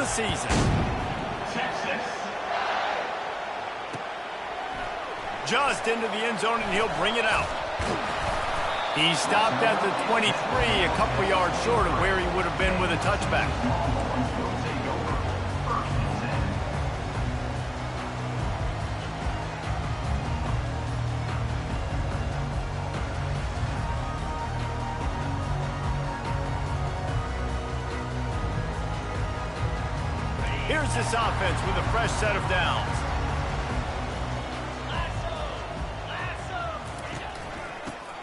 the season. Just into the end zone, and he'll bring it out. He stopped at the 23, a couple yards short of where he would have been with a touchback. Here's this offense with a fresh set of downs.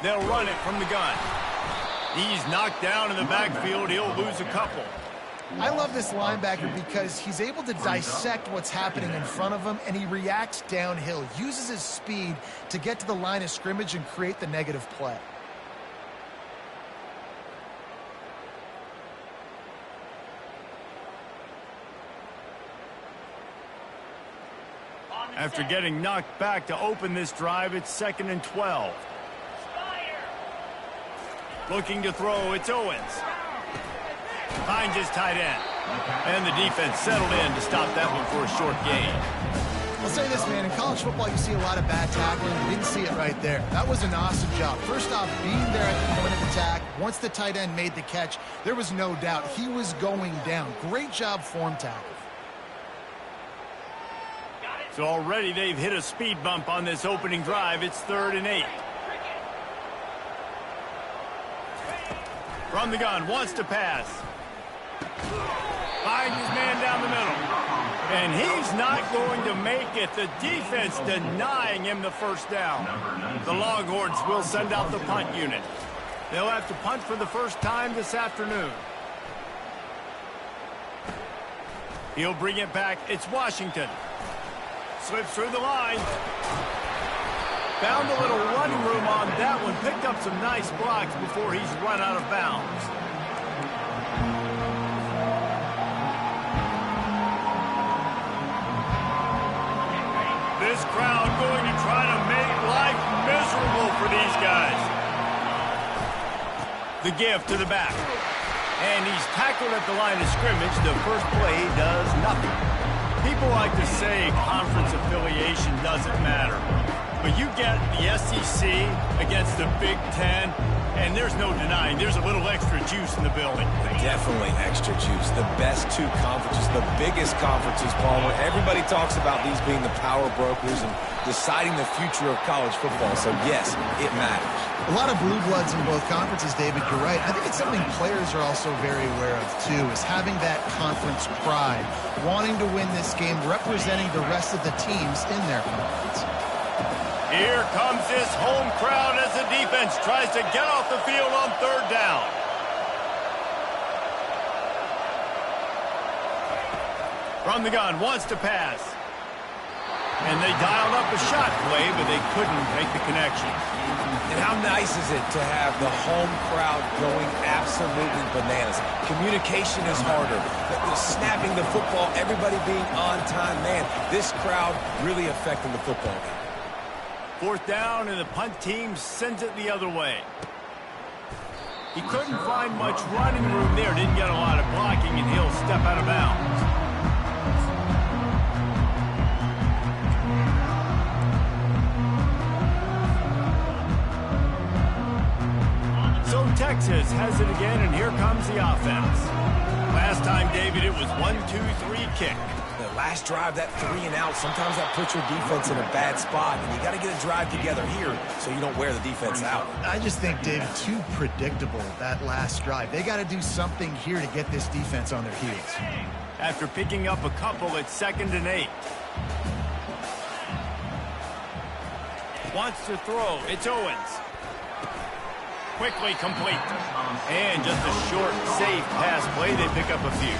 They'll run it from the gun. He's knocked down in the backfield. He'll lose a couple. I love this linebacker because he's able to dissect what's happening in front of him, and he reacts downhill, uses his speed to get to the line of scrimmage and create the negative play. After getting knocked back to open this drive, it's 2nd and 12. Looking to throw, it's Owens. Finds his tight end. And the defense settled in to stop that one for a short gain. I'll say this, man. In college football, you see a lot of bad tackling. You didn't see it right there. That was an awesome job. First off, being there at the point of attack. Once the tight end made the catch, there was no doubt he was going down. Great job form tackle. So already they've hit a speed bump on this opening drive. It's 3rd and 8. From the gun, wants to pass. Finds his man down the middle. And he's not going to make it. The defense denying him the first down. The Longhorns will send out the punt unit. They'll have to punt for the first time this afternoon. He'll bring it back. It's Washington. Slips through the line. Found a little running room on that one. Picked up some nice blocks before he's run out of bounds. This crowd going to try to make life miserable for these guys. The give to the back. And he's tackled at the line of scrimmage. The first play does nothing. People like to say conference affiliation doesn't matter. But you get the SEC against the Big Ten, and there's no denying there's a little extra juice in the building. Definitely extra juice. The best two conferences, the biggest conferences, Paul, where everybody talks about these being the power brokers and deciding the future of college football. So, yes, it matters. A lot of blue bloods in both conferences, David. You're right. I think it's something players are also very aware of, too, is having that conference pride, wanting to win this game, representing the rest of the teams in their conference. Here comes this home crowd as the defense tries to get off the field on 3rd down. From the gun, wants to pass. And they dialed up a shot play, but they couldn't make the connection. And how nice is it to have the home crowd going absolutely bananas? Communication is harder. The snapping the football, everybody being on time. Man, this crowd really affecting the football game. 4th down, and the punt team sends it the other way. He couldn't find much running room there. Didn't get a lot of blocking, and he'll step out of bounds. So Texas has it again, and here comes the offense. Last time, David, it was 1-2-3 kick. The last drive, that 3 and out, sometimes that puts your defense in a bad spot, and you got to get a drive together here so you don't wear the defense out. I just think, David, too predictable, that last drive. They got to do something here to get this defense on their heels. After picking up a couple, it's 2nd and 8. Wants to throw. It's Owens. Quickly complete. And just a short, safe pass play. They pick up a few.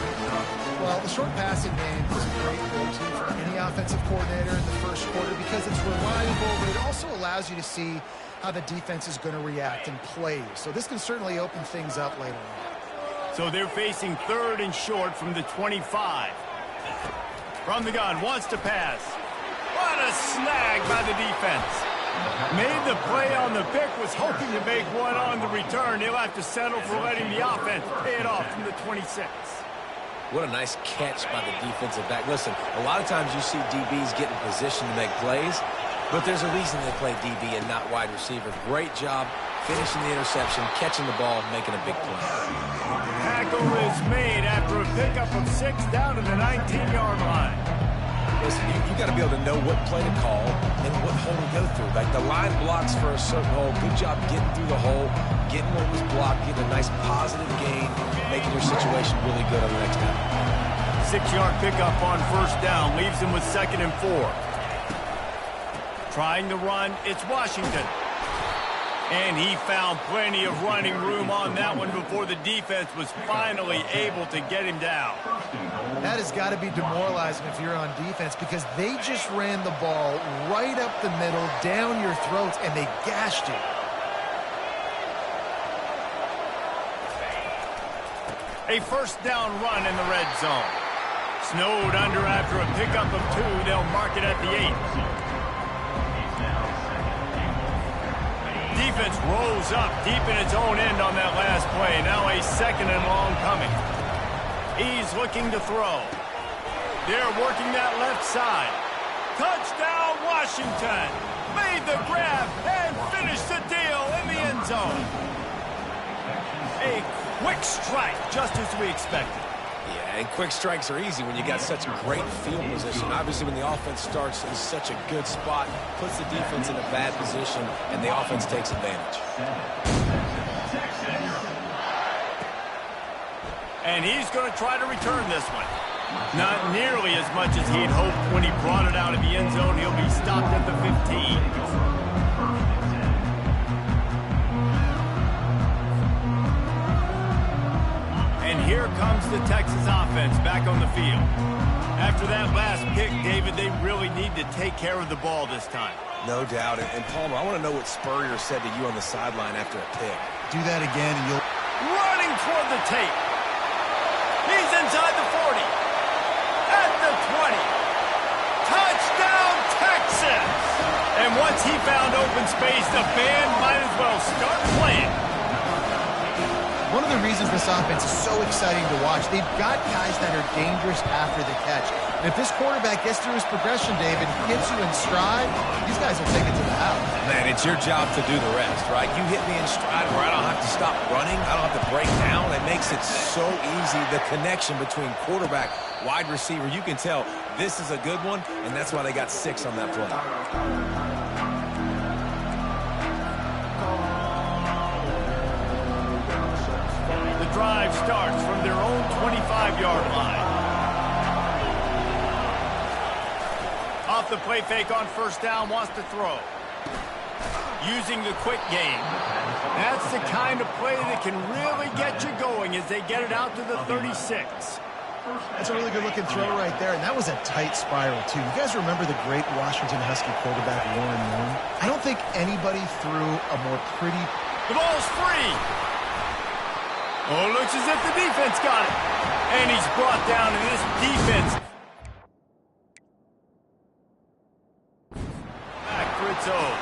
Well, the short passing game is a great go-to for any offensive coordinator in the first quarter because it's reliable, but it also allows you to see how the defense is going to react and play. So this can certainly open things up later on. So they're facing 3rd and short from the 25. From the gun, wants to pass. What a snag by the defense. Made the play on the pick, was hoping to make one on the return. He'll have to settle for letting the offense pay it off from the 26. What a nice catch by the defensive back. Listen, a lot of times you see DBs get in position to make plays, but there's a reason they play DB and not wide receiver. Great job finishing the interception, catching the ball, making a big play. Tackle is made after a pickup of 6 down to the 19-yard line. Listen, you got to be able to know what play to call and what hole to go through. Like the line blocks for a certain hole. Good job getting through the hole, getting what was blocked, getting a nice positive gain, making your situation really good on the next down. 6-yard pickup on first down leaves him with 2nd and 4. Trying to run, it's Washington. And he found plenty of running room on that one before the defense was finally able to get him down. That has got to be demoralizing if you're on defense because they just ran the ball right up the middle, down your throats, and they gashed you. A first down run in the red zone. Snowed under after a pickup of 2. They'll mark it at the 8. Defense rolls up deep in its own end on that last play. Now a 2nd and long coming. He's looking to throw. They're working that left side. Touchdown, Washington. Made the grab and finished the deal in the end zone. A quick strike, just as we expected. Yeah, and quick strikes are easy when you got such great field position. Obviously, when the offense starts in such a good spot, puts the defense in a bad position, and the offense takes advantage. And he's going to try to return this one. Not nearly as much as he'd hoped when he brought it out of the end zone. He'll be stopped at the 15. And here comes the Texas offense back on the field. After that last pick, David, they really need to take care of the ball this time. No doubt. And Palmer, I want to know what Spurrier said to you on the sideline after a pick. Do that again and you'll... Running toward the tape. He's inside the 40. At the 20. Touchdown, Texas! And once he found open space, the band might as well start playing. One of the reasons this offense is so exciting to watch, they've got guys that are dangerous after the catch. And if this quarterback gets through his progression, David, gets you in stride, these guys will take it to the house. Man, it's your job to do the rest, right? You hit me in stride where I don't have to stop running. I don't have to break down. It makes it so easy. The connection between quarterback, wide receiver, you can tell this is a good one, and that's why they got 6 on that play. Drive starts from their own 25-yard line. Off the play fake on first down, wants to throw. Using the quick game. That's the kind of play that can really get you going as they get it out to the 36. That's a really good-looking throw right there, and that was a tight spiral, too. You guys remember the great Washington Husky quarterback, Warren Moon? I don't think anybody threw a more pretty... The ball's free. Oh, looks as if the defense got it. And he's brought down, and this defense... Back for its own.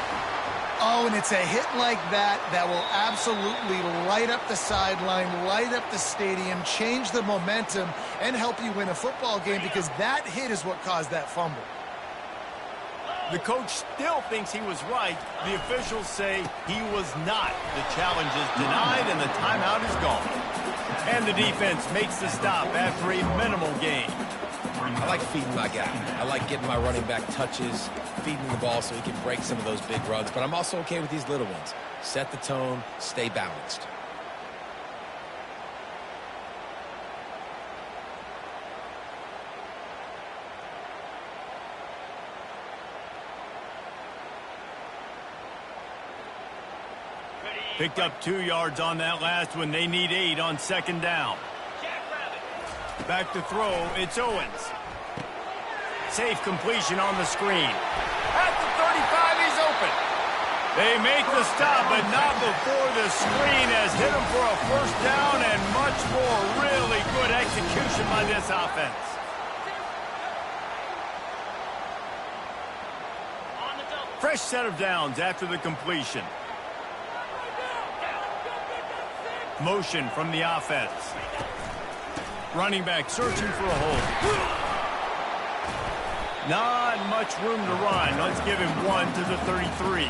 Oh, and it's a hit like that that will absolutely light up the sideline, light up the stadium, change the momentum, and help you win a football game because that hit is what caused that fumble. The coach still thinks he was right. The officials say he was not. The challenge is denied, and the timeout is gone. And the defense makes the stop after a minimal gain. I like feeding my guy. I like getting my running back touches, feeding the ball so he can break some of those big runs. But I'm also okay with these little ones. Set the tone, stay balanced. Picked up 2 yards on that last one. They need 8 on second down. Back to throw. It's Owens. Safe completion on the screen. At the 35, he's open. They make the stop, but not before the screen has hit him for a first down and much more. Really good execution by this offense. Fresh set of downs after the completion. Motion from the offense. Running back searching for a hole. Not much room to run. Let's give him 1 to the 33.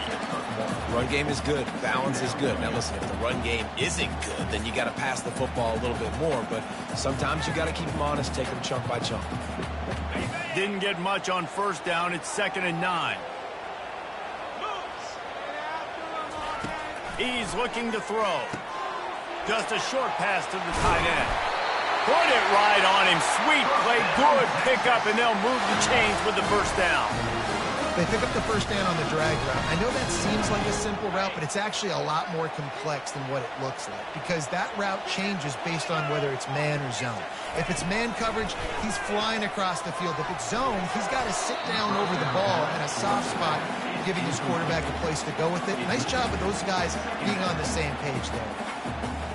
Run game is good. Balance is good. Now listen, if the run game isn't good, then you got to pass the football a little bit more. But sometimes you got to keep them honest, take them chunk by chunk. Didn't get much on first down. It's 2nd and 9. He's looking to throw. Just a short pass to the tight end. Put it right on him. Sweet play. Good pickup, and they'll move the chains with the first down. They pick up the first down on the drag route. I know that seems like a simple route, but it's actually a lot more complex than what it looks like because that route changes based on whether it's man or zone. If it's man coverage, he's flying across the field. If it's zone, he's got to sit down over the ball in a soft spot, giving his quarterback a place to go with it. Nice job of those guys being on the same page there.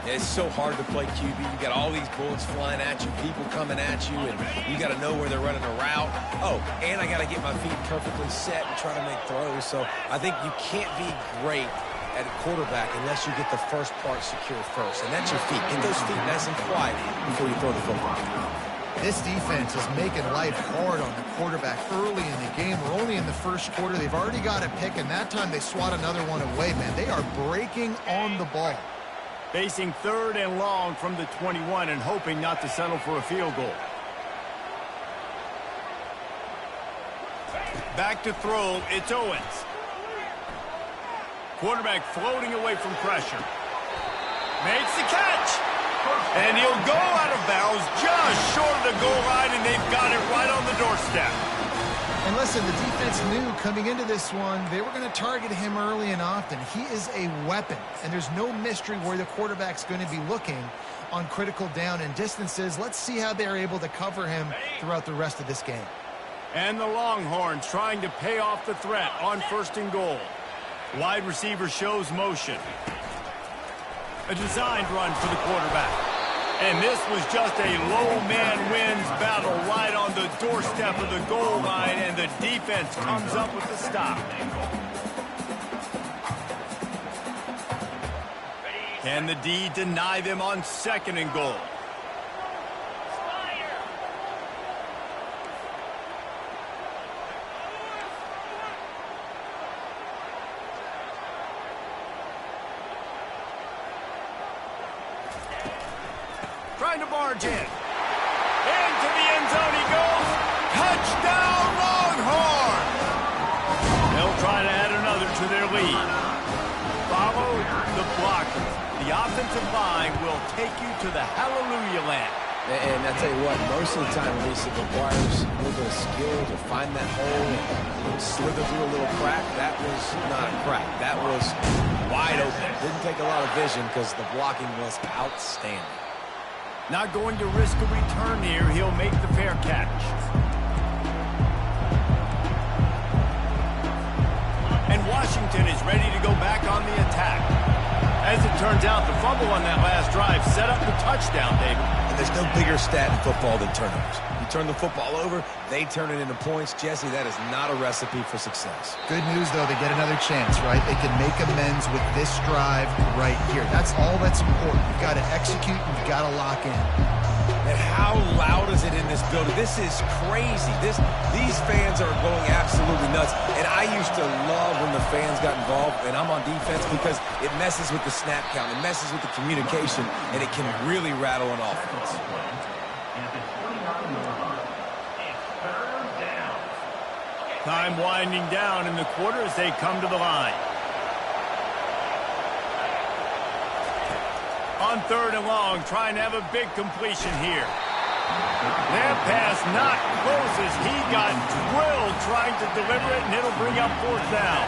It's so hard to play QB. You got all these bullets flying at you, people coming at you, and you got to know where they're running a route. Oh, and I got to get my feet perfectly set and try to make throws. So I think you can't be great at a quarterback unless you get the first part secure first, and that's your feet. Get those feet nice and quiet before you throw the football. This defense is making life hard on the quarterback early in the game. We're only in the first quarter. They've already got a pick, and that time they swat another one away, man. They are breaking on the ball. Facing 3rd and long from the 21 and hoping not to settle for a field goal. Back to throw, it's Owens. Quarterback floating away from pressure. Makes the catch. And he'll go out of bounds just short of the goal line, and they've got it right on the doorstep. And listen, the defense knew coming into this one, they were going to target him early and often. He is a weapon, and there's no mystery where the quarterback's going to be looking on critical down and distances. Let's see how they're able to cover him throughout the rest of this game. And the Longhorns trying to pay off the threat on 1st and goal. Wide receiver shows motion. A designed run for the quarterback. And this was just a low man wins battle right on the doorstep of the goal line, and the defense comes up with the stop. Can the D deny them on 2nd and goal? Trying to barge in. Into the end zone he goes. Touchdown, Longhorns! They'll try to add another to their lead. Follow the blockers. The offensive line will take you to the hallelujah land. And I tell you what, most of the time, Lisa, it requires a little bit of skill to find that hole and slither through a little crack. That was not a crack. That was wide open. Didn't take a lot of vision because the blocking was outstanding. Not going to risk a return here. He'll make the fair catch. And Washington is ready to go back on the attack. As it turns out, the fumble on that last drive set up the touchdown, David. And there's no bigger stat in football than turnovers. You turn the football over, they turn it into points. Jesse, that is not a recipe for success. Good news, though, they get another chance, right? They can make amends with this drive right here. That's all that's important. You've got to execute, and you've got to lock in. And how loud is it in this building? This is crazy. These fans are going absolutely nuts. And I used to love when the fans got involved, and I'm on defense because it messes with the snap count. It messes with the communication, and it can really rattle an offense. Time winding down in the quarter as they come to the line. On 3rd and long, trying to have a big completion here. That pass not close as he got drilled trying to deliver it, and it'll bring up 4th down.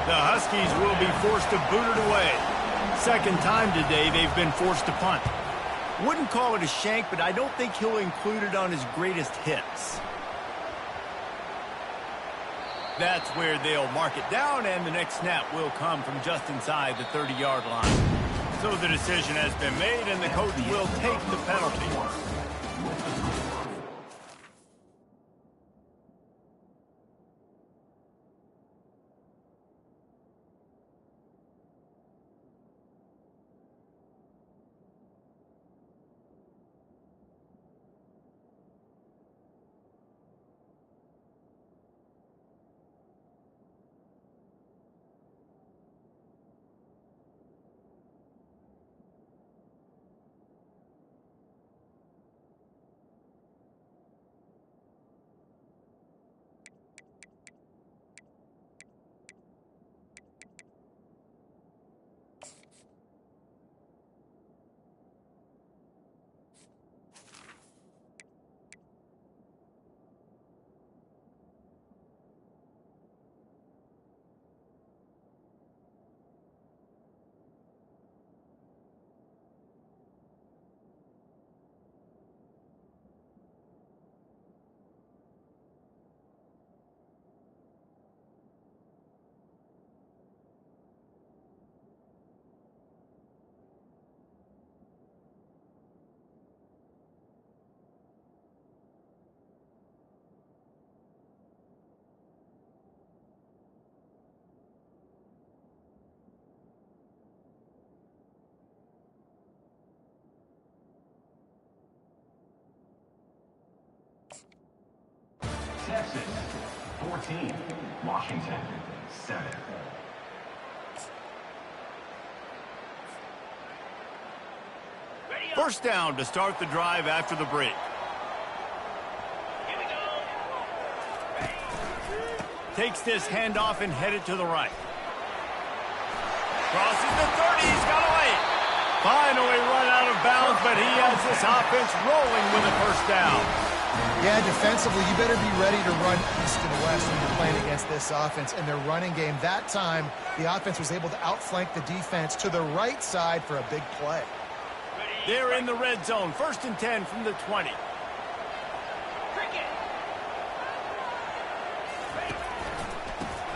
The Huskies will be forced to boot it away. 2nd time today they've been forced to punt. Wouldn't call it a shank, but I don't think he'll include it on his greatest hits. That's where they'll mark it down, and the next snap will come from just inside the 30-yard line. So the decision has been made, and the coach will take the penalty. 14, Washington, 7. First down to start the drive after the break. Takes this handoff and headed to the right. Crosses the 30, he's got away. Finally run out of bounds, but he has this offense rolling with a first down. Yeah, defensively, you better be ready to run east and west when you're playing against this offense. And their running game, that time, the offense was able to outflank the defense to the right side for a big play. They're in the red zone. First and 10 from the 20.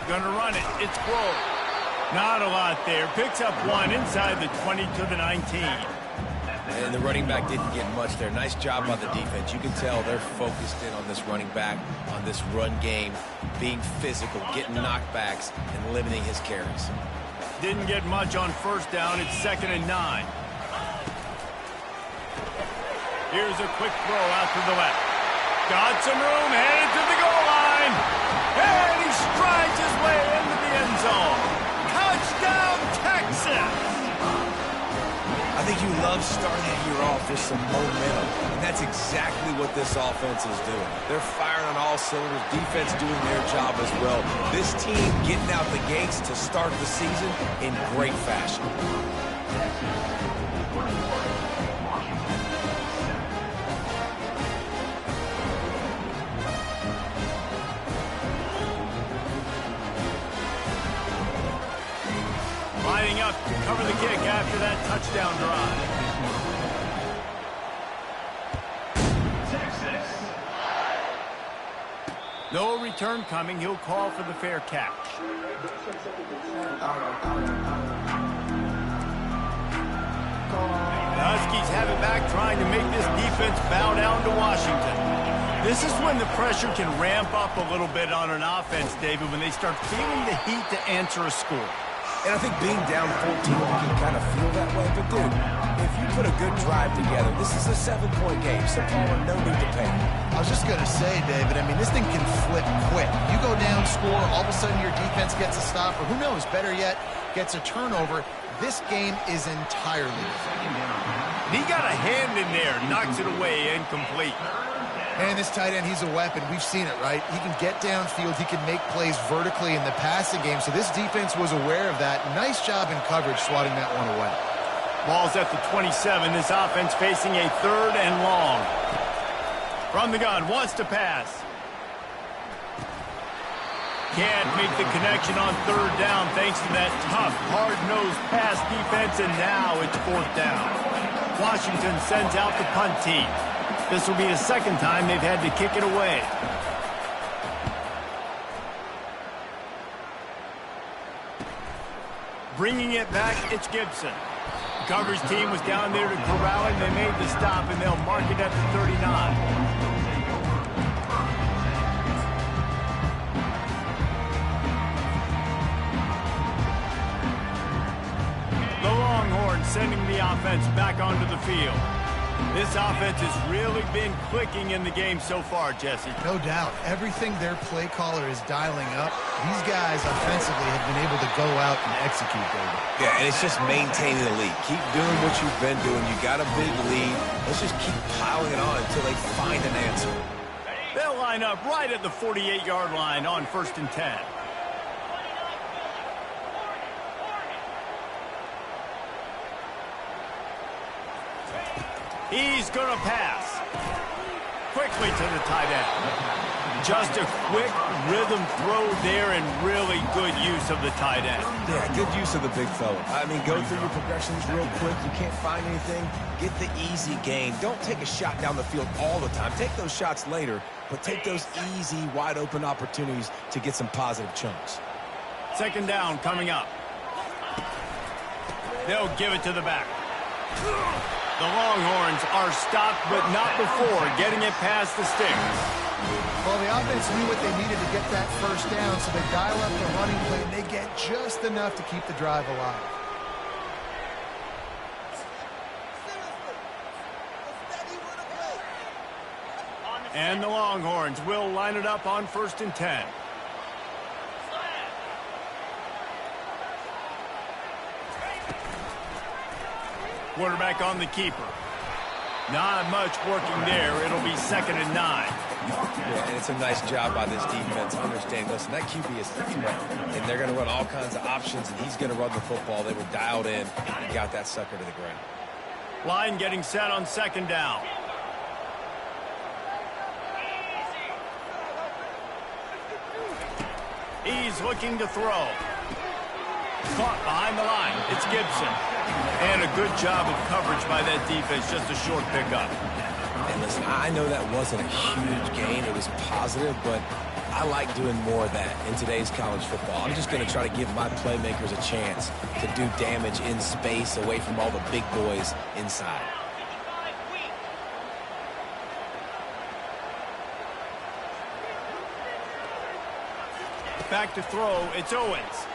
Gonna run it. It's Crow. Not a lot there. Picks up one inside the 20 to the 19. And the running back didn't get much there. Nice job by the defense. You can tell they're focused in on this running back, on this run game, being physical, getting knockbacks, and limiting his carries. Didn't get much on first down. It's 2nd and 9. Here's a quick throw out to the left. Got some room, headed to the goal line. And he strides his way into the end zone. Touchdown, Texas! I think you love starting the year off with some momentum, and that's exactly what this offense is doing. They're firing on all cylinders, defense doing their job as well. This team getting out the gates to start the season in great fashion. Lining up to cover the kick after that touchdown drive. No return coming. He'll call for the fair catch. The Huskies have it back, trying to make this defense bow down to Washington. This is when the pressure can ramp up a little bit on an offense, David, when they start feeling the heat to answer a score. And I think being down 14, you can kind of feel that way. But, dude, if you put a good drive together, this is a 7-point game, so Paul, no need to panic. I was just going to say, David, I mean, this thing can flip quick. You go down, score, all of a sudden your defense gets a stop, or who knows, better yet, gets a turnover. This game is entirely different. He got a hand in there, knocks it away, incomplete. And this tight end, he's a weapon. We've seen it, right? He can get downfield. He can make plays vertically in the passing game. So this defense was aware of that. Nice job in coverage swatting that one away. Ball's at the 27. This offense facing a 3rd and long. From the gun, wants to pass. Can't make the connection on 3rd down thanks to that tough, hard-nosed pass defense, and now it's 4th down. Washington sends out the punt team. This will be the 2nd time they've had to kick it away. Bringing it back, it's Gibson. The coverage team was down there to corral him. They made the stop, and they'll mark it at the 39. The Longhorns sending the offense back onto the field. This offense has really been clicking in the game so far, Jesse. No doubt. Everything their play caller is dialing up, these guys offensively have been able to go out and execute, David. Yeah, and it's just maintaining the lead. Keep doing what you've been doing. You got a big lead. Let's just keep piling it on until they find an answer. They'll line up right at the 48-yard line on 1st and 10. He's going to pass. Quickly to the tight end. Just a quick rhythm throw there and really good use of the tight end. Yeah, good use of the big fella. I mean, go through your progressions real quick. You can't find anything. Get the easy gain. Don't take a shot down the field all the time. Take those shots later, but take those easy, wide-open opportunities to get some positive chunks. 2nd down coming up. They'll give it to the back. The Longhorns are stopped, but not before getting it past the sticks. Well, the offense knew what they needed to get that first down, so they dial up the running play, and they get just enough to keep the drive alive. And the Longhorns will line it up on 1st and 10. Quarterback on the keeper. Not much working there. It'll be 2nd and 9. Yeah, and it's a nice job by this defense. Understand, listen, that QB is the threat, and they're going to run all kinds of options, and he's going to run the football. They were dialed in and got that sucker to the ground. Line getting set on 2nd down. He's looking to throw. Caught behind the line. It's Gibson. And a good job of coverage by that defense. Just a short pickup. And listen, I know that wasn't a huge gain. It was positive, but I like doing more of that in today's college football. I'm just going to try to give my playmakers a chance to do damage in space away from all the big boys inside. Back to throw. It's Owens.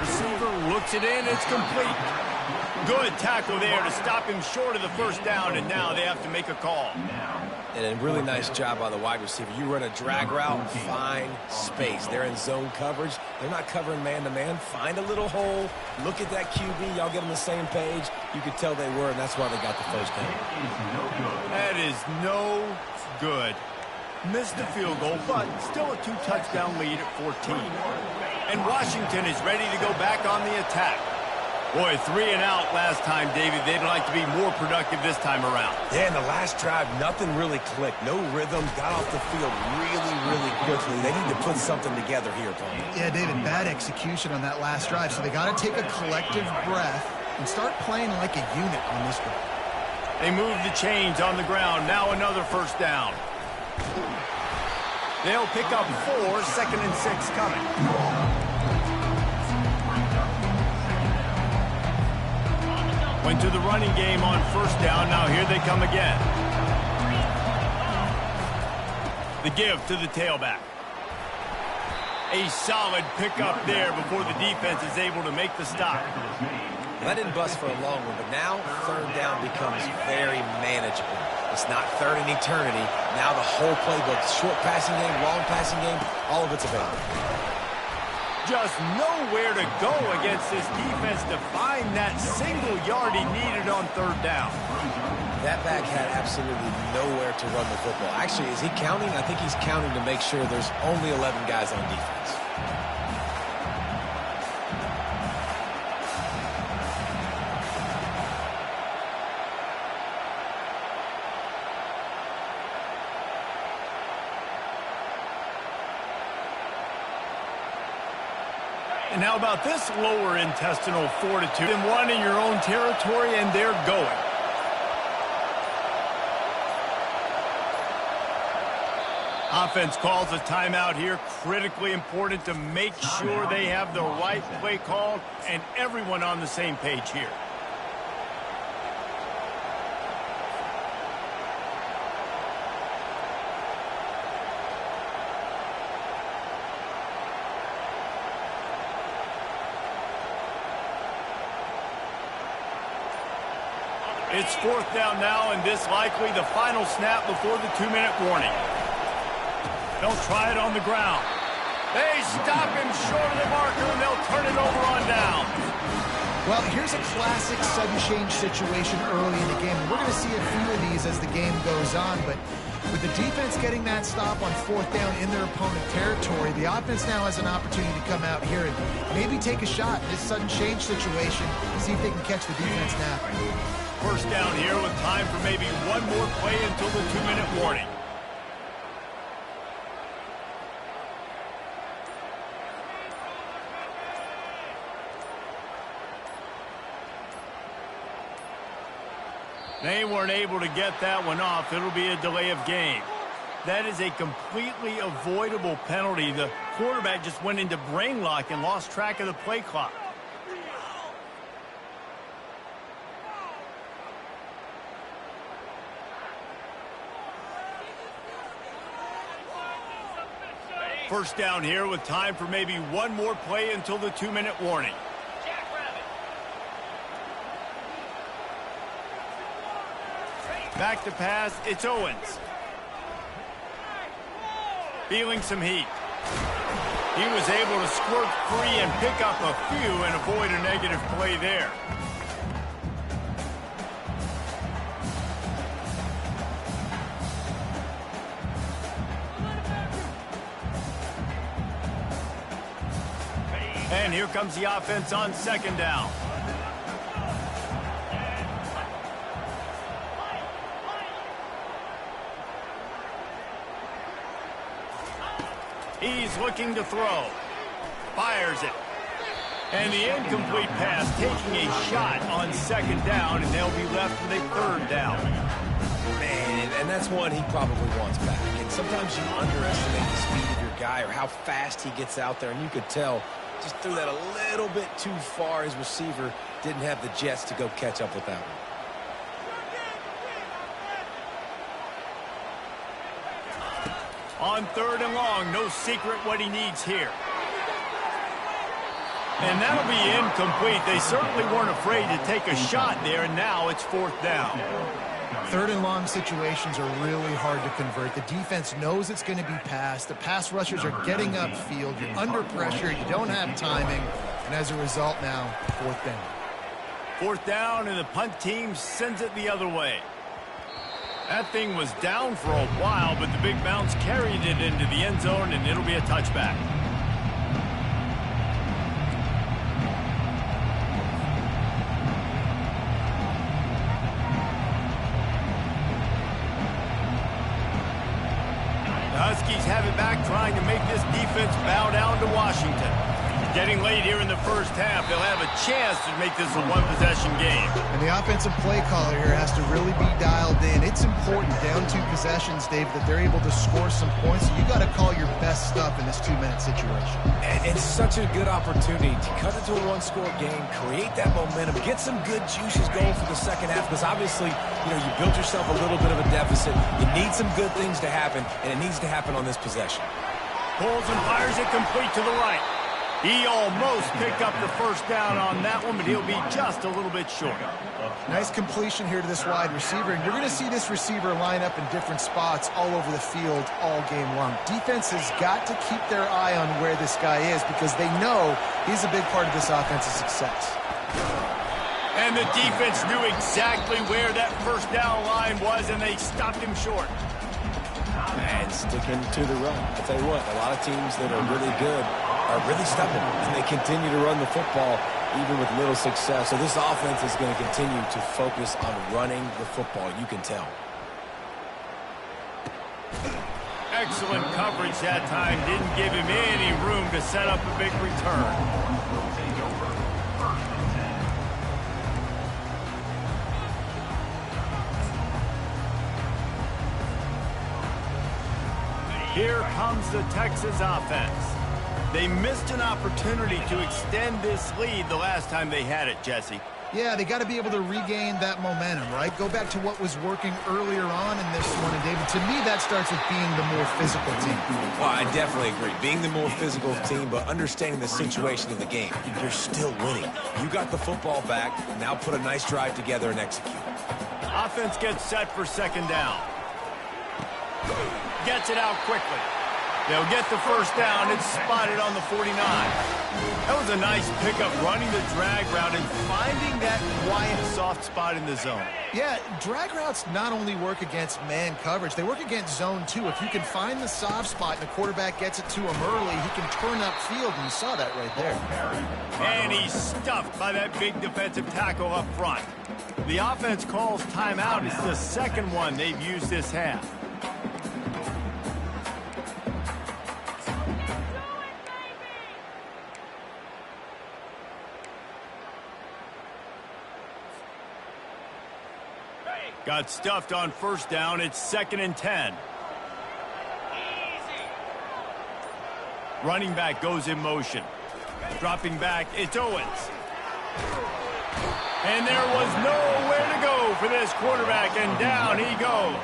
Receiver looks it in. It's complete. Good tackle there to stop him short of the 1st down, and now they have to make a call. And a really nice job by the wide receiver. You run a drag route, find space. They're in zone coverage. They're not covering man-to-man. Find a little hole. Look at that QB. Y'all get on the same page. You could tell they were, and that's why they got the 1st down. That is no good. Missed the field goal, but still a 2-touchdown lead at 14. And Washington is ready to go back on the attack. Boy, 3 and out last time, David. They'd like to be more productive this time around. Yeah, in the last drive, nothing really clicked. No rhythm. Got off the field really, really quickly. They need to put something together here, Paul. Yeah, David, bad execution on that last drive. So they got to take a collective breath and start playing like a unit on this one. They move the chains on the ground. Now another 1st down. They'll pick up 4, 2nd and 6 coming. Went to the running game on 1st down. Now here they come again. The give to the tailback. A solid pickup there before the defense is able to make the stop. That didn't bust for a long one, but now 3rd down becomes very manageable. It's not 3rd and eternity. Now the whole playbook, short passing game, long passing game, all of it's available. Just nowhere to go against this defense to find that single yard he needed on 3rd down. That back had absolutely nowhere to run the football. Actually, is he counting? I think he's counting to make sure there's only 11 guys on defense. And how about this lower intestinal fortitude? And one in your own territory, and they're going. Offense calls a timeout here. Critically important to make sure they have the right play called and everyone on the same page here. It's 4th down now, and this likely the final snap before the 2-minute warning. They'll try it on the ground. They stop him short of the marker, and they'll turn it over on down. Well, here's a classic sudden change situation early in the game. We're going to see a few of these as the game goes on, but with the defense getting that stop on 4th down in their opponent territory, the offense now has an opportunity to come out here and maybe take a shot in this sudden change situation, see if they can catch the defense napping. 1st down here with time for maybe one more play until the 2-minute warning. They weren't able to get that one off. It'll be a delay of game. That is a completely avoidable penalty. The quarterback just went into brain lock and lost track of the play clock. First down here with time for maybe one more play until the 2-minute warning. Back to pass, it's Owens. Feeling some heat. He was able to squirt free and pick up a few and avoid a negative play there. And here comes the offense on second down. He's looking to throw. Fires it. And the incomplete pass taking a shot on second down, and they'll be left with a third down. Man, and that's one he probably wants back. And sometimes you underestimate the speed of your guy or how fast he gets out there, and you could tell just threw that a little bit too far. His receiver didn't have the jets to go catch up with that one. On third and long, no secret what he needs here. And that'll be incomplete. They certainly weren't afraid to take a shot there, and now it's fourth down. Third and long situations are really hard to convert. The defense knows it's going to be passed. The pass rushers are getting upfield. You're under pressure. You don't have timing. And as a result now, fourth down. Fourth down, and the punt team sends it the other way. That thing was down for a while, but the big bounce carried it into the end zone, and it'll be a touchback. The Huskies have it back, trying to make this defense bow down to Washington. Getting late here in the first half, they'll have a chance to make this a one-possession game. And the offensive play caller here has to really be dialed in. It's important down 2 possessions, Dave, that they're able to score some points. So you got to call your best stuff in this 2-minute situation. And it's such a good opportunity to cut it to a one-score game, create that momentum, get some good juices going for the second half, because obviously, you built yourself a little bit of a deficit. You need some good things to happen, and it needs to happen on this possession. Pulls and fires it complete to the right. He almost picked up the first down on that one, but he'll be just a little bit short. Nice completion here to this wide receiver, and you're going to see this receiver line up in different spots all over the field all game long. Defense has got to keep their eye on where this guy is, because they know he's a big part of this offense's success. And the defense knew exactly where that first down line was, and they stopped him short. And sticking to the run. I'll tell you what, a lot of teams that are really good are really stubborn, and they continue to run the football even with little success. So this offense is going to continue to focus on running the football, you can tell. Excellent coverage that time. Didn't give him any room to set up a big return. Here comes the Texas offense. They missed an opportunity to extend this lead the last time they had it, Jesse. Yeah, they got to be able to regain that momentum, right? Go back to what was working earlier on in this one. And, David, to me, that starts with being the more physical team. Well, I definitely agree. Being the more physical team, but understanding the situation of the game. You're still winning. You got the football back. Now put a nice drive together and execute. Offense gets set for second down. Gets it out quickly. They'll get the first down. It's spotted on the 49. That was a nice pickup, running the drag route and finding that quiet, soft spot in the zone. Yeah, drag routes not only work against man coverage, they work against zone too. If you can find the soft spot and the quarterback gets it to him early, he can turn upfield, and you saw that right there. And he's stuffed by that big defensive tackle up front. The offense calls timeout. It's the second one they've used this half. Got stuffed on first down. It's 2nd and 10. Running back goes in motion. Dropping back, it's Owens. And there was nowhere to go for this quarterback, and down he goes.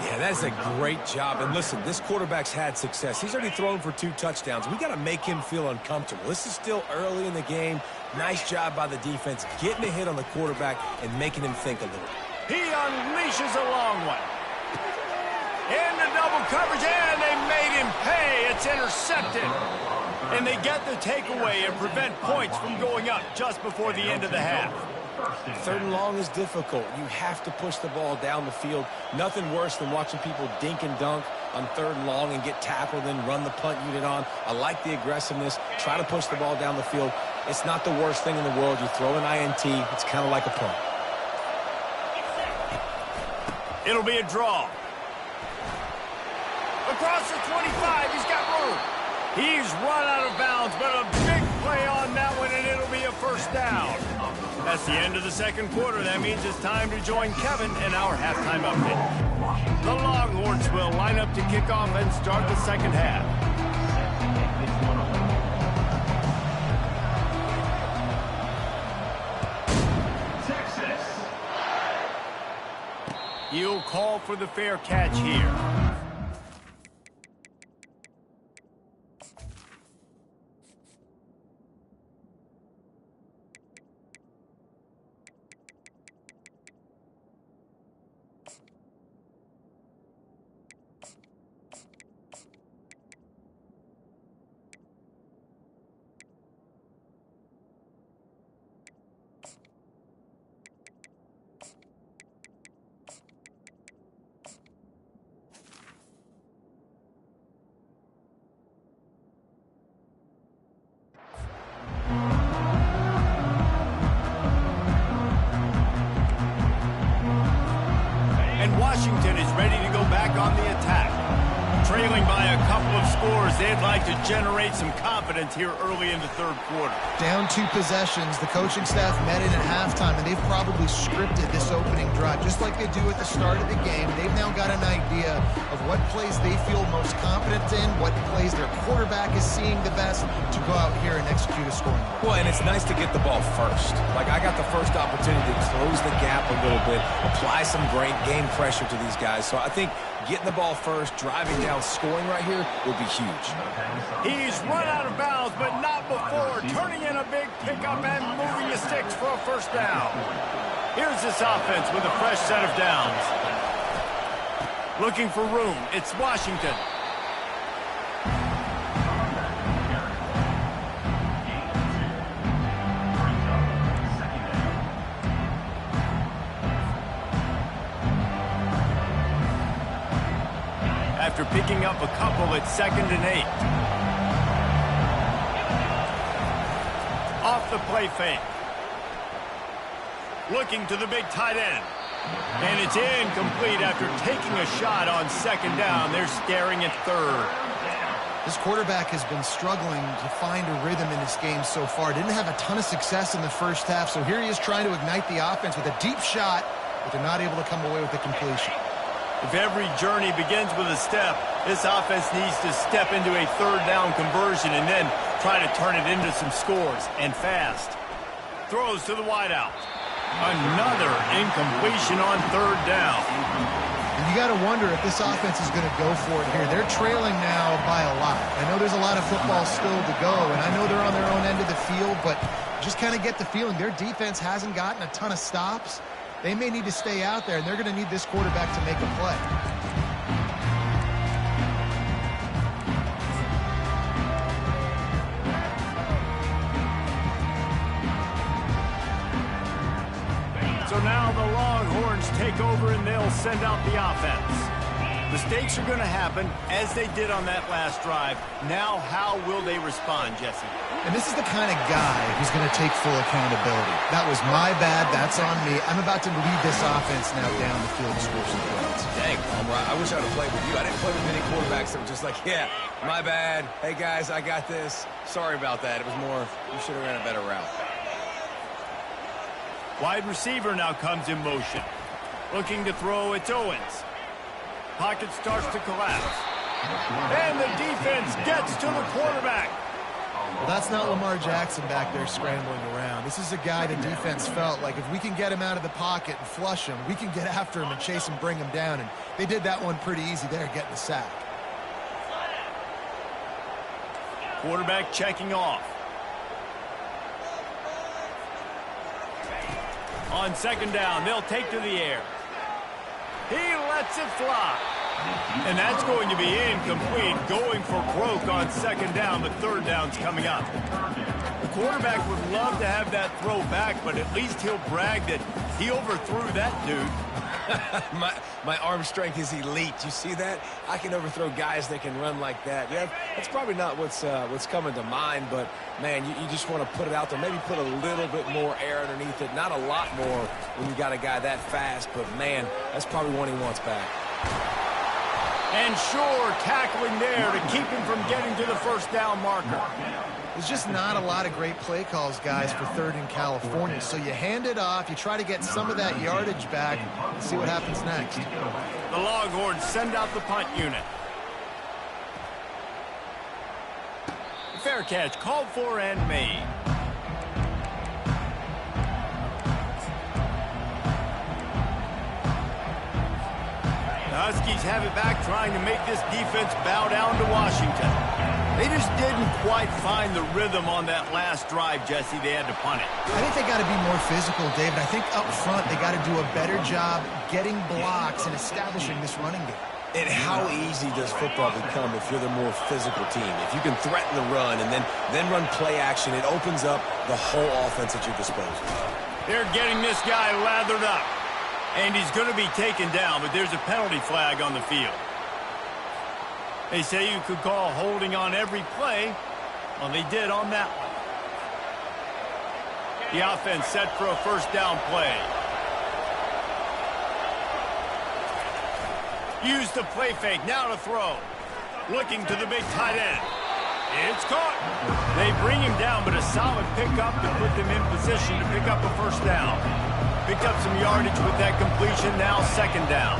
Yeah, that's a great job. And listen, this quarterback's had success. He's already thrown for 2 touchdowns. We got to make him feel uncomfortable. This is still early in the game. Nice job by the defense, getting a hit on the quarterback and making him think a little. He unleashes a long one. Into double coverage, and they made him pay. It's intercepted. And they get the takeaway and prevent points from going up just before the end of the half. Third and long is difficult. You have to push the ball down the field. Nothing worse than watching people dink and dunk on third and long and get tackled and run the punt unit on. I like the aggressiveness. Try to push the ball down the field. It's not the worst thing in the world. You throw an INT, it's kind of like a punt. It'll be a draw. Across the 25, he's got room. He's run out of bounds, but a big play on that one, and it'll be a first down. That's the end of the second quarter. That means it's time to join Kevin in our halftime update. The Longhorns will line up to kick off and start the second half. Texas. He'll call for the fair catch here. Washington is ready to go back on the attack. Trailing by a couple of scores, they'd like to generate some confidence here early in the third quarter. Down 2 possessions, the coaching staff met in at halftime, and they've probably scripted this opening drive. Just like they do at the start of the game, they've now got an idea of what plays they feel most confident in, what plays their quarterback is seeing the best to go out here and execute a scoring drive. Well, and it's nice to get the ball first. Like, I got the first opportunity to close the gap a little bit, apply some great game pressure to these guys. So I think getting the ball first, driving down, scoring right here will be huge. He's run out of bounds, but not before turning in a big pickup and moving the sticks for a first down. Here's this offense with a fresh set of downs. Looking for room. It's Washington. After picking up a couple at 2nd and 8. Off the play fake. Looking to the big tight end. And it's incomplete after taking a shot on 2nd down. They're staring at 3rd. This quarterback has been struggling to find a rhythm in this game so far. Didn't have a ton of success in the first half, so here he is trying to ignite the offense with a deep shot, but they're not able to come away with the completion. If every journey begins with a step, this offense needs to step into a 3rd down conversion and then try to turn it into some scores, and fast. Throws to the wideout. Another incompletion on 3rd down. And you got to wonder if this offense is going to go for it here. They're trailing now by a lot. I know there's a lot of football still to go, and I know they're on their own end of the field, but just kind of get the feeling their defense hasn't gotten a ton of stops. They may need to stay out there, and they're going to need this quarterback to make a play. So now the Longhorns take over, and they'll send out the offense. Mistakes are going to happen, as they did on that last drive. Now, how will they respond, Jesse? And this is the kind of guy who's going to take full accountability. That was my bad. That's on me. I'm about to lead this offense now down the field to score some points. Dang, I wish I would have played with you. I didn't play with many quarterbacks that were just like, yeah, my bad. Hey, guys, I got this. Sorry about that. It was more, you should have ran a better route. Wide receiver now comes in motion. Looking to throw, it's Owens. Pocket starts to collapse. And the defense gets to the quarterback. Well, that's not Lamar Jackson back there scrambling around. This is a guy the defense felt like if we can get him out of the pocket and flush him, we can get after him and chase him, bring him down. And they did that one pretty easy there, getting the sack. Quarterback checking off. On 2nd down, they'll take to the air. He lets it fly. And that's going to be incomplete, going for broke on second down, but third down's coming up. The quarterback would love to have that throw back, but at least he'll brag that he overthrew that dude. my arm strength is elite. You see that? I can overthrow guys that can run like that. Yeah, that's probably not what's coming to mind, but, man, you just want to put it out there. Maybe put a little bit more air underneath it. Not a lot more when you got a guy that fast, but, man, that's probably one he wants back. And sure, tackling there to keep him from getting to the first down marker. There's just not a lot of great play calls, guys, for third in California. So you hand it off, you try to get some of that yardage back, and see what happens next. The Longhorns send out the punt unit. Fair catch called for and made. The Huskies have it back, trying to make this defense bow down to Washington. They just didn't quite find the rhythm on that last drive, Jesse. They had to punt it. I think they got to be more physical, David. I think up front they got to do a better job getting blocks and establishing this running game. And how easy does football become if you're the more physical team? If you can threaten the run and then run play action, it opens up the whole offense at your disposal. They're getting this guy lathered up. And he's going to be taken down, but there's a penalty flag on the field. They say you could call holding on every play. Well, they did on that one. The offense set for a first down play. Use the play fake, now to throw. Looking to the big tight end. It's caught. They bring him down, but a solid pickup to put them in position to pick up a first down. Picked up some yardage with that completion, now second down.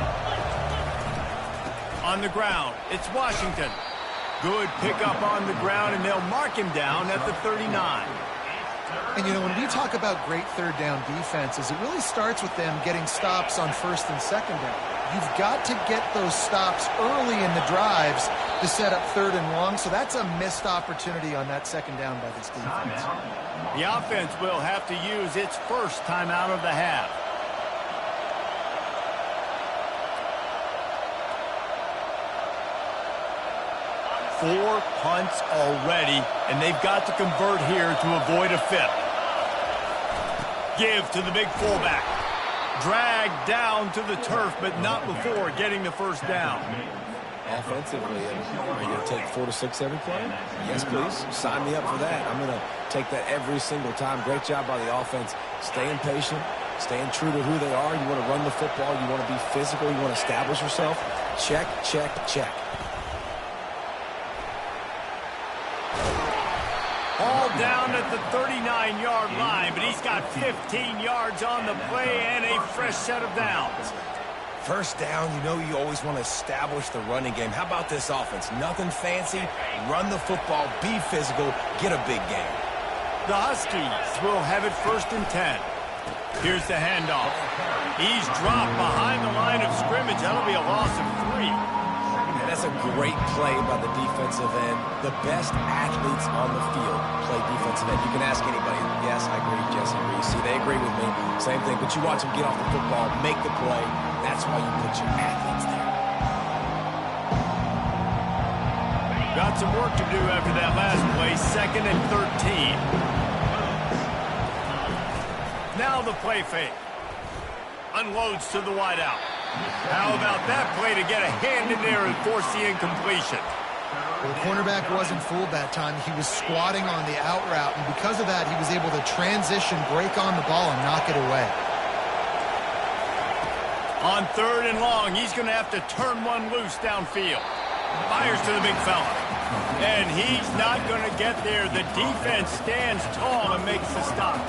On the ground, it's Washington. Good pickup on the ground, and they'll mark him down at the 39. And, you know, when we talk about great third down defenses, it really starts with them getting stops on first and second down. You've got to get those stops early in the drives to set up third and long, so that's a missed opportunity on that second down by this defense. The offense will have to use its first timeout of the half. Four punts already, and they've got to convert here to avoid a fifth. Give to the big fullback. Dragged down to the turf, but not before getting the first down. Offensively, are you going to take 4 to 6 every play? Yes, please. Sign me up for that. I'm going to take that every single time. Great job by the offense. Staying patient, staying true to who they are. You want to run the football. You want to be physical. You want to establish yourself. Check, check, check. All down at the 39-yard line, but he's got 15 yards on the play and a fresh set of downs. First down, you know you always want to establish the running game. How about this offense? Nothing fancy. Run the football, be physical, get a big gain. The Huskies will have it first and 10. Here's the handoff. He's dropped behind the line of scrimmage. That'll be a loss of 3. And that's a great play by the defensive end. The best athletes on the field play defensive end. You can ask anybody. Yes, I agree, Jesse Reese. See, they agree with me. Same thing. But you watch them get off the football, make the play. That's why you put your athletes there. Got some work to do after that last play. Second and 13. Now the play fake. Unloads to the wideout. How about that play to get a hand in there and force the incompletion? Well, the cornerback wasn't fooled that time. He was squatting on the out route, and because of that, he was able to transition, break on the ball, and knock it away. On third and long, he's going to have to turn one loose downfield. Fires to the big fella. And he's not going to get there. The defense stands tall and makes the stop.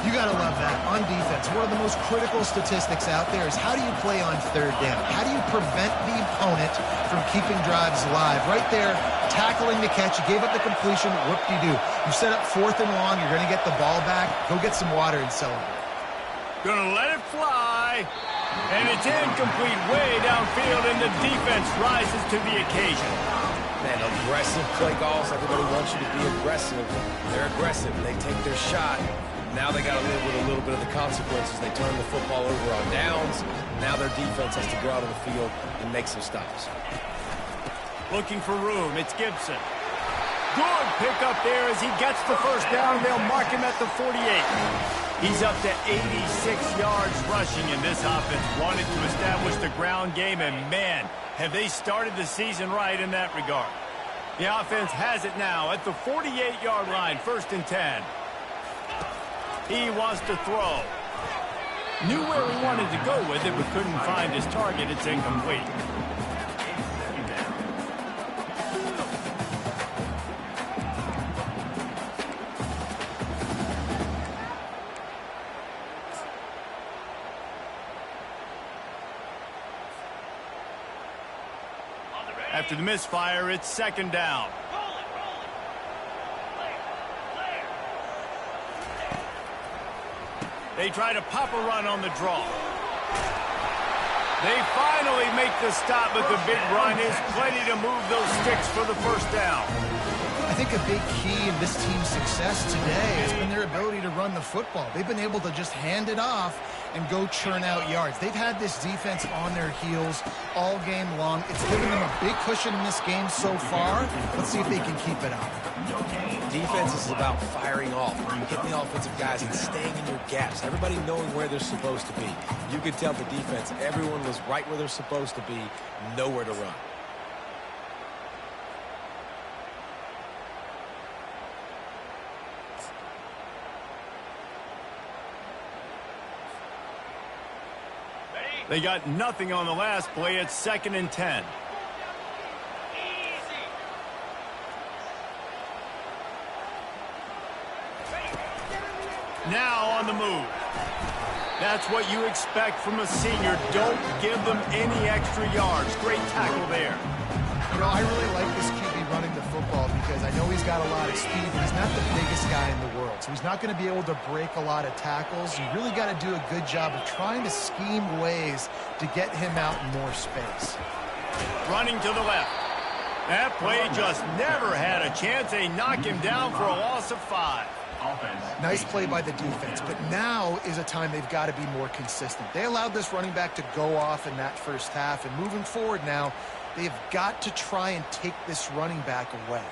You got to love that. On defense, one of the most critical statistics out there is how do you play on third down? How do you prevent the opponent from keeping drives alive? Right there, tackling the catch. You gave up the completion. Whoop-de-doo. You set up fourth and long. You're going to get the ball back. Go get some water and celebrate. Going to let it fly. And it's incomplete way downfield, and the defense rises to the occasion. Man, aggressive play calls. Everybody wants you to be aggressive. They're aggressive. They take their shot. Now they got to live with a little bit of the consequences. They turn the football over on downs. Now their defense has to go out on the field and make some stops. Looking for room. It's Gibson. Good pickup there as he gets the first down. They'll mark him at the 48. He's up to 86 yards rushing, and this offense wanted to establish the ground game, and man, have they started the season right in that regard. The offense has it now at the 48-yard line, 1st and 10. He wants to throw. Knew where he wanted to go with it, but couldn't find his target. It's incomplete. After the misfire, it's 2nd down. They try to pop a run on the draw. They finally make the stop, but the big run is plenty to move those sticks for the 1st down. I think a big key in this team's success today has been their ability to run the football. They've been able to just hand it off and go churn out yards. They've had this defense on their heels all game long. It's given them a big cushion in this game so far. Let's see if they can keep it up. Defense is about firing off, hitting the offensive guys and staying in your gaps. Everybody knowing where they're supposed to be. You could tell the defense, everyone was right where they're supposed to be, nowhere to run. They got nothing on the last play. It's 2nd and 10. Now on the move. That's what you expect from a senior. Don't give them any extra yards. Great tackle there. You know, I really like this QB running the football because I know he's got a lot of speed, but he's not the biggest guy in the world. So he's not going to be able to break a lot of tackles. You really got to do a good job of trying to scheme ways to get him out in more space. Running to the left. That play just never had a chance. They knock him down for a loss of 5. Nice play by the defense, but now is a time they've got to be more consistent. They allowed this running back to go off in that 1st half, and moving forward now, they've got to try and take this running back away.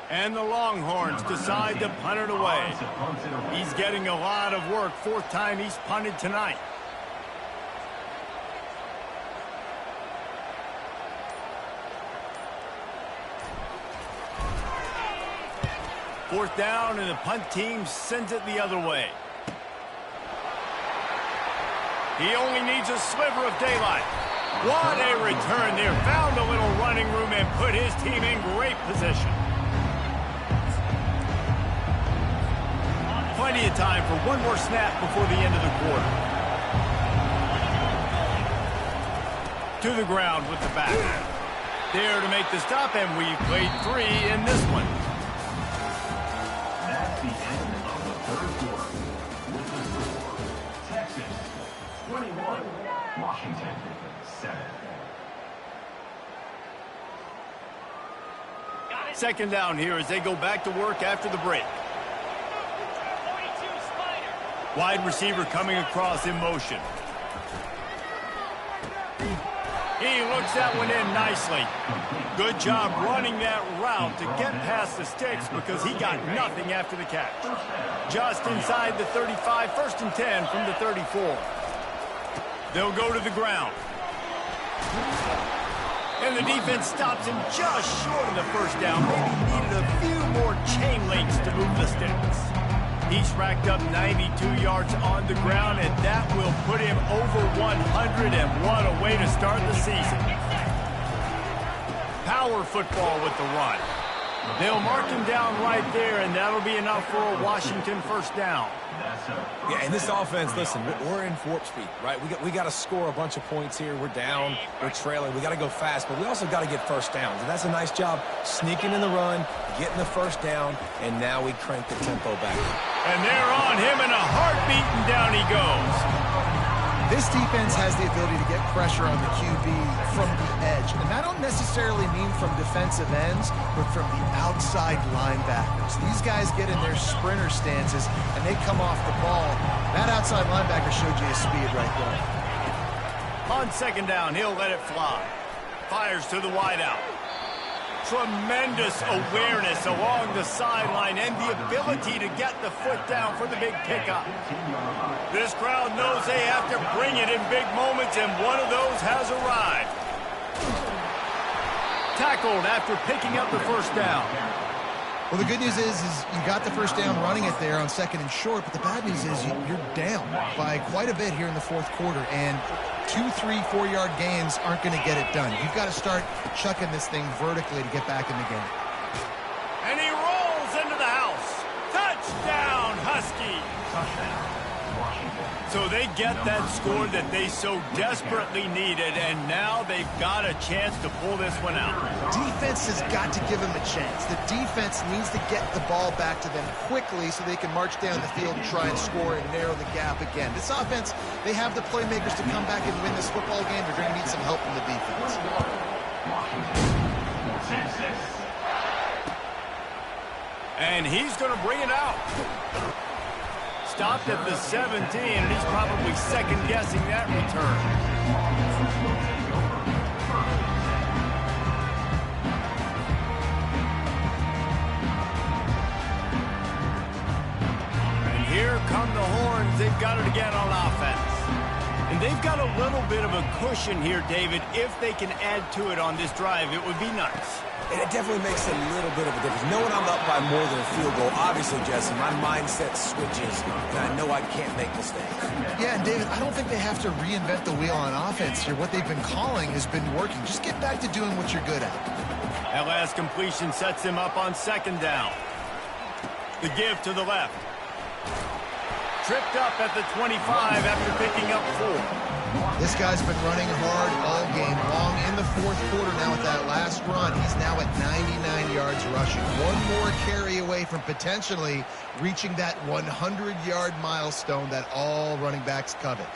And the Longhorns decide to punt it away. He's getting a lot of work. 4th time he's punted tonight. Fourth down, and the punt team sends it the other way. He only needs a sliver of daylight. What a return there. Found a little running room and put his team in great position. Plenty of time for one more snap before the end of the quarter. To the ground with the back. There to make the stop, and we've played 3 in this one. That's the end of the 3rd quarter. With the score, Texas 21, Washington 7. 2nd down here as they go back to work after the break. Wide receiver coming across in motion. He looks that one in nicely. Good job running that route to get past the sticks because he got nothing after the catch. Just inside the 35, 1st and 10 from the 34. They'll go to the ground. And the defense stops him just short of the 1st down. Maybe needed a few more chain links to move the sticks. He's racked up 92 yards on the ground, and that will put him over 100, and what a way to start the season. Power football with the run. They'll mark him down right there, and that'll be enough for a Washington 1st down. Yeah, and this offense, listen, we're in warp speed, right? We got to score a bunch of points here. We're down, we're trailing. We got to go fast, but we also got to get 1st downs. And that's a nice job sneaking in the run, getting the 1st down, and now we crank the tempo back. And they're on him in a heartbeat, and down he goes. This defense has the ability to get pressure on the QB from the edge. And that don't necessarily mean from defensive ends, but from the outside linebackers. These guys get in their sprinter stances, and they come off the ball. That outside linebacker showed you his speed right there. On second down, he'll let it fly. Fires to the wideout. Tremendous awareness along the sideline and the ability to get the foot down for the big pickup. This crowd knows they have to bring it in big moments, and one of those has arrived. Tackled after picking up the first down. Well, the good news is you got the first down running it there on second and short, but the bad news is you're down by quite a bit here in the fourth quarter, and 2, 3, 4-yard gains aren't going to get it done. You've got to start chucking this thing vertically to get back in the game. And he rolls into the house. Touchdown, Husky. Touchdown, Washington. So they get that score that they so desperately needed, and now they've got a chance to pull this one out. Defense has got to give them a chance. The defense needs to get the ball back to them quickly so they can march down the field and try and score and narrow the gap again. This offense, they have the playmakers to come back and win this football game. They're going to need some help from the defense. Washington, 6-6. And he's going to bring it out. Stopped at the 17, and he's probably second-guessing that return. And here come the horns. They've got it again on offense. And they've got a little bit of a cushion here, David. If they can add to it on this drive, it would be nice. And it definitely makes a little bit of a difference. Knowing I'm up by more than a field goal, obviously, Jesse, my mindset switches, and I know I can't make mistakes. Yeah, and David, I don't think they have to reinvent the wheel on offense here. What they've been calling has been working. Just get back to doing what you're good at. That last completion sets him up on second down. The give to the left. Tripped up at the 25 after picking up 4. This guy's been running hard all game long in the fourth quarter. Now with that last run, he's now at 99 yards rushing. One more carry away from potentially reaching that 100-yard milestone that all running backs covet.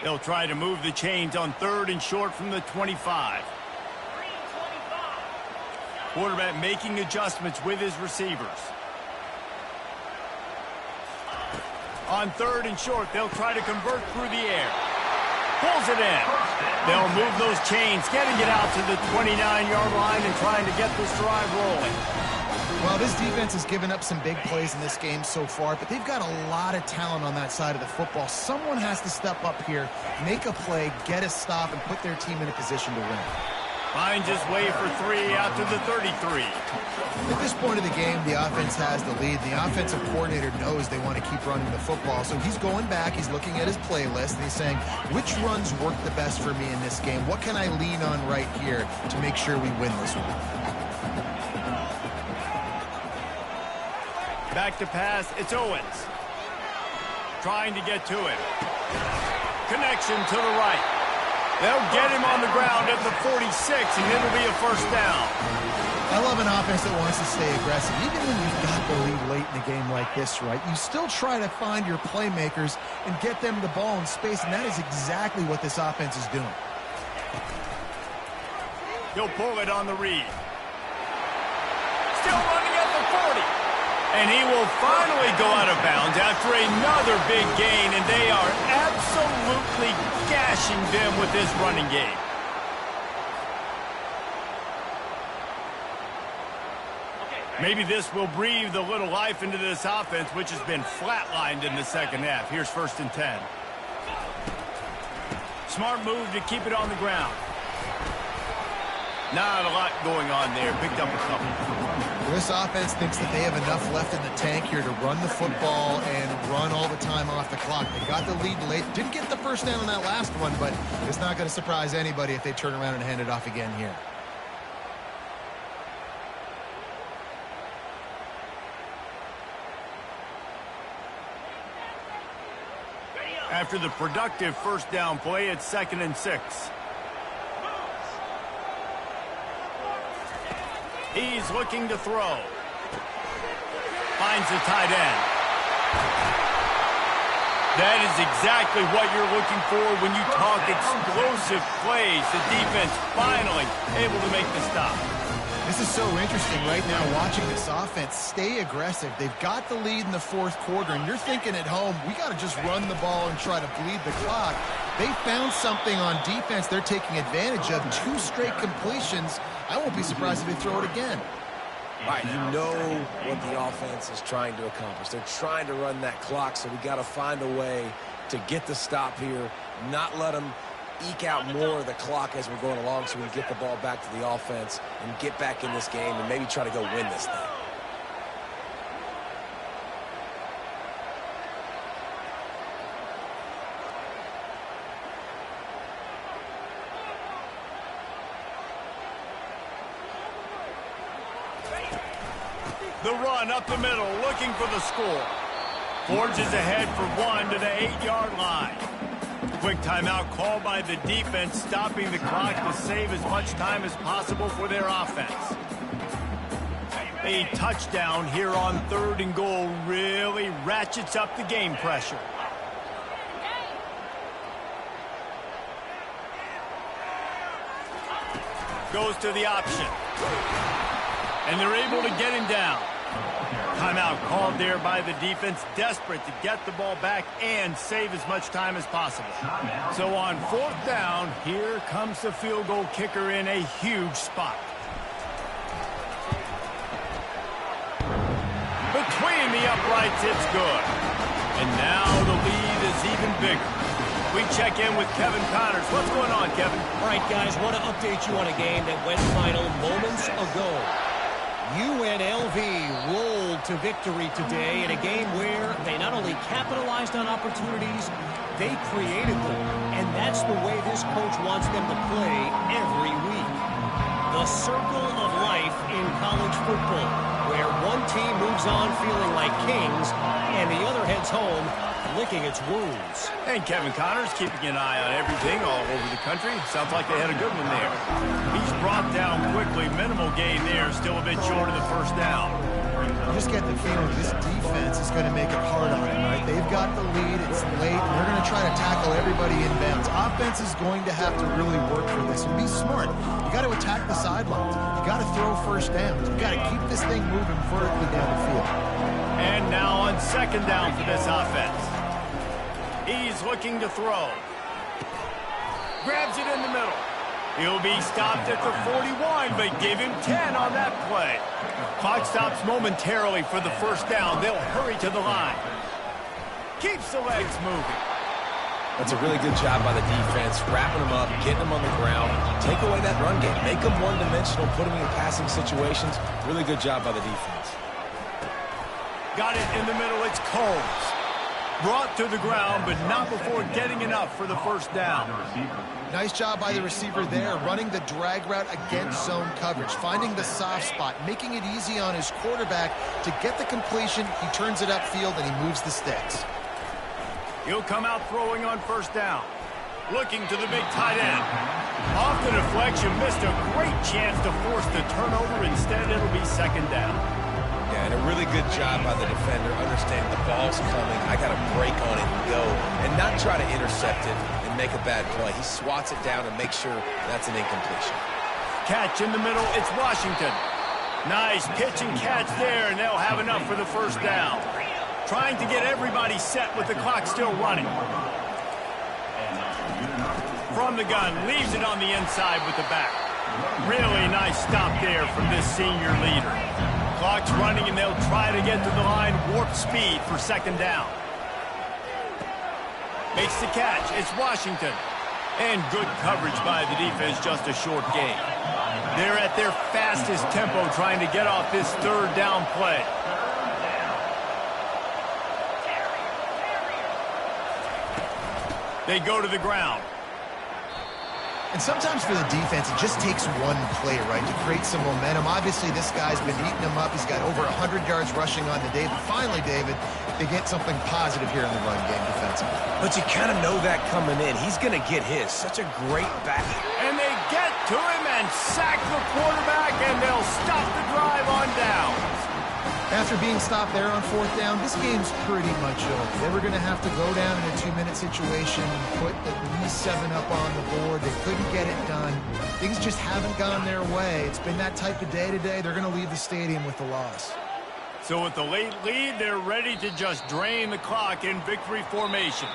They'll try to move the chains on third and short from the 25. Quarterback making adjustments with his receivers. On third and short, they'll try to convert through the air. Pulls it in. They'll move those chains, getting it out to the 29-yard line and trying to get this drive rolling. Well, this defense has given up some big plays in this game so far, but they've got a lot of talent on that side of the football. Someone has to step up here, make a play, get a stop, and put their team in a position to win. Finds his way for 3 out to the 33. At this point of the game, the offense has the lead. The offensive coordinator knows they want to keep running the football, so he's going back, he's looking at his playlist, and he's saying, which runs work the best for me in this game? What can I lean on right here to make sure we win this one? Back to pass, it's Owens. Trying to get to him. Connection to the right. They'll get him on the ground at the 46, and it'll be a first down. I love an offense that wants to stay aggressive. Even when you've got the lead late in a game like this, right, you still try to find your playmakers and get them the ball in space, and that is exactly what this offense is doing. He'll pull it on the read. Still running at the 40. And he will finally go out of bounds after another big gain, and they are absolutely gashing them with this running game. Maybe this will breathe a little life into this offense, which has been flatlined in the second half. Here's 1st and 10. Smart move to keep it on the ground. Not a lot going on there. Picked up a couple. This offense thinks that they have enough left in the tank here to run the football and run all the time off the clock. They got the lead late. Didn't get the first down on that last one, but it's not going to surprise anybody if they turn around and hand it off again here. After the productive first down play, it's 2nd and 6. He's looking to throw. finds the tight end. That is exactly what you're looking for when you talk explosive plays. The defense finally able to make the stop. This is so interesting right now watching this offense stay aggressive. They've got the lead in the fourth quarter, and you're thinking at home, we got to just run the ball and try to bleed the clock. They found something on defense they're taking advantage of. 2 straight completions. I won't be surprised if they throw it again. All right, you know what the offense is trying to accomplish. They're trying to run that clock, so we got to find a way to get the stop here, not let them eke out more of the clock as we're going along so we can get the ball back to the offense and get back in this game and maybe try to go win this thing. The run up the middle, looking for the score. Forges ahead for 1 to the 8-yard line. Quick timeout called by the defense, stopping the clock to save as much time as possible for their offense. A touchdown here on 3rd and goal really ratchets up the game pressure. Goes to the option. And they're able to get him down. Timeout called there by the defense, desperate to get the ball back and save as much time as possible. So on 4th down, here comes the field goal kicker in a huge spot. Between the uprights, it's good. And now the lead is even bigger. We check in with Kevin Connors. What's going on, Kevin? All right, guys, want to update you on a game that went final moments ago. UNLV rolled to victory today in a game where they not only capitalized on opportunities, they created them. And that's the way this coach wants them to play every week. The circle of life in college football, where one team moves on feeling like kings and the other heads home licking its wounds. And Kevin Connors keeping an eye on everything all over the country. Sounds like they had a good one there. He's brought down quickly. Minimal gain there. Still a bit short of the 1st down. You just get the feeling this defense is going to make it hard on them, right? They've got the lead. It's late. And they're going to try to tackle everybody inbounds. Offense is going to have to really work for this and be smart. You got to attack the sidelines. You got to throw 1st downs. You got to keep this thing moving vertically down the field. And now on 2nd down for this offense. He's looking to throw. Grabs it in the middle. He'll be stopped at the 41, but give him 10 on that play. Clock stops momentarily for the 1st down. They'll hurry to the line. Keeps the legs moving. That's a really good job by the defense, wrapping them up, getting them on the ground, take away that run game, make them one-dimensional, put them in passing situations. Really good job by the defense. Got it in the middle. It's Combs. Brought to the ground, but not before getting enough for the 1st down. Nice job by the receiver there, running the drag route against zone coverage, finding the soft spot, making it easy on his quarterback to get the completion. He turns it upfield, and he moves the sticks. He'll come out throwing on 1st down. Looking to the big tight end. Off the deflection, missed a great chance to force the turnover. Instead, it'll be 2nd down. Yeah, and a really good job by the defender, understanding the ball's coming. I got to break on it and go, and not try to intercept it and make a bad play. He swats it down and makes sure that's an incompletion. Catch in the middle, it's Washington. Nice pitch and catch there, and they'll have enough for the 1st down. Trying to get everybody set with the clock still running. From the gun, leaves it on the inside with the back. Really nice stop there from this senior leader. Clock's running, and they'll try to get to the line, warp speed for 2nd down. Makes the catch. It's Washington. And good coverage by the defense, just a short gain. They're at their fastest tempo trying to get off this 3rd down play. They go to the ground. And sometimes for the defense, it just takes one play, right, to create some momentum. Obviously, this guy's been eating them up. He's got over 100 yards rushing on the day. But finally, David, they get something positive here in the run game defensively. But you kind of know that coming in. He's going to get his. Such a great back. And they get to him and sack the quarterback, and they'll stop the drive on downs. After being stopped there on 4th down, this game's pretty much over. They were going to have to go down in a 2-minute situation and put at least 7 up on the board. They couldn't get it done. Things just haven't gone their way. It's been that type of day today. They're going to leave the stadium with the loss. So with the late lead, they're ready to just drain the clock in victory formation.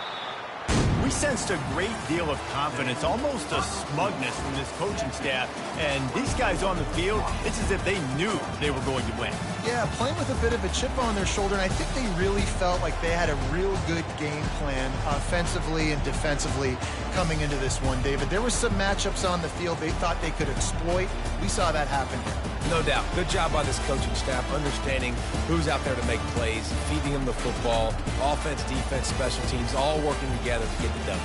We sensed a great deal of confidence, almost a smugness from this coaching staff. And these guys on the field, it's as if they knew they were going to win. Yeah, playing with a bit of a chip on their shoulder, and I think they really felt like they had a real good game plan offensively and defensively coming into this one, David. There were some matchups on the field they thought they could exploit. We saw that happen here. No doubt. Good job by this coaching staff, understanding who's out there to make plays, feeding them the football, offense, defense, special teams, all working together to get the W.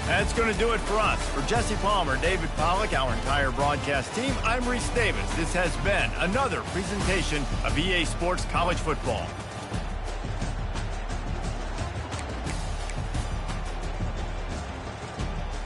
That's going to do it for us. For Jesse Palmer, David Pollack, our entire broadcast team, I'm Reese Davis. This has been another presentation of EA Sports College Football.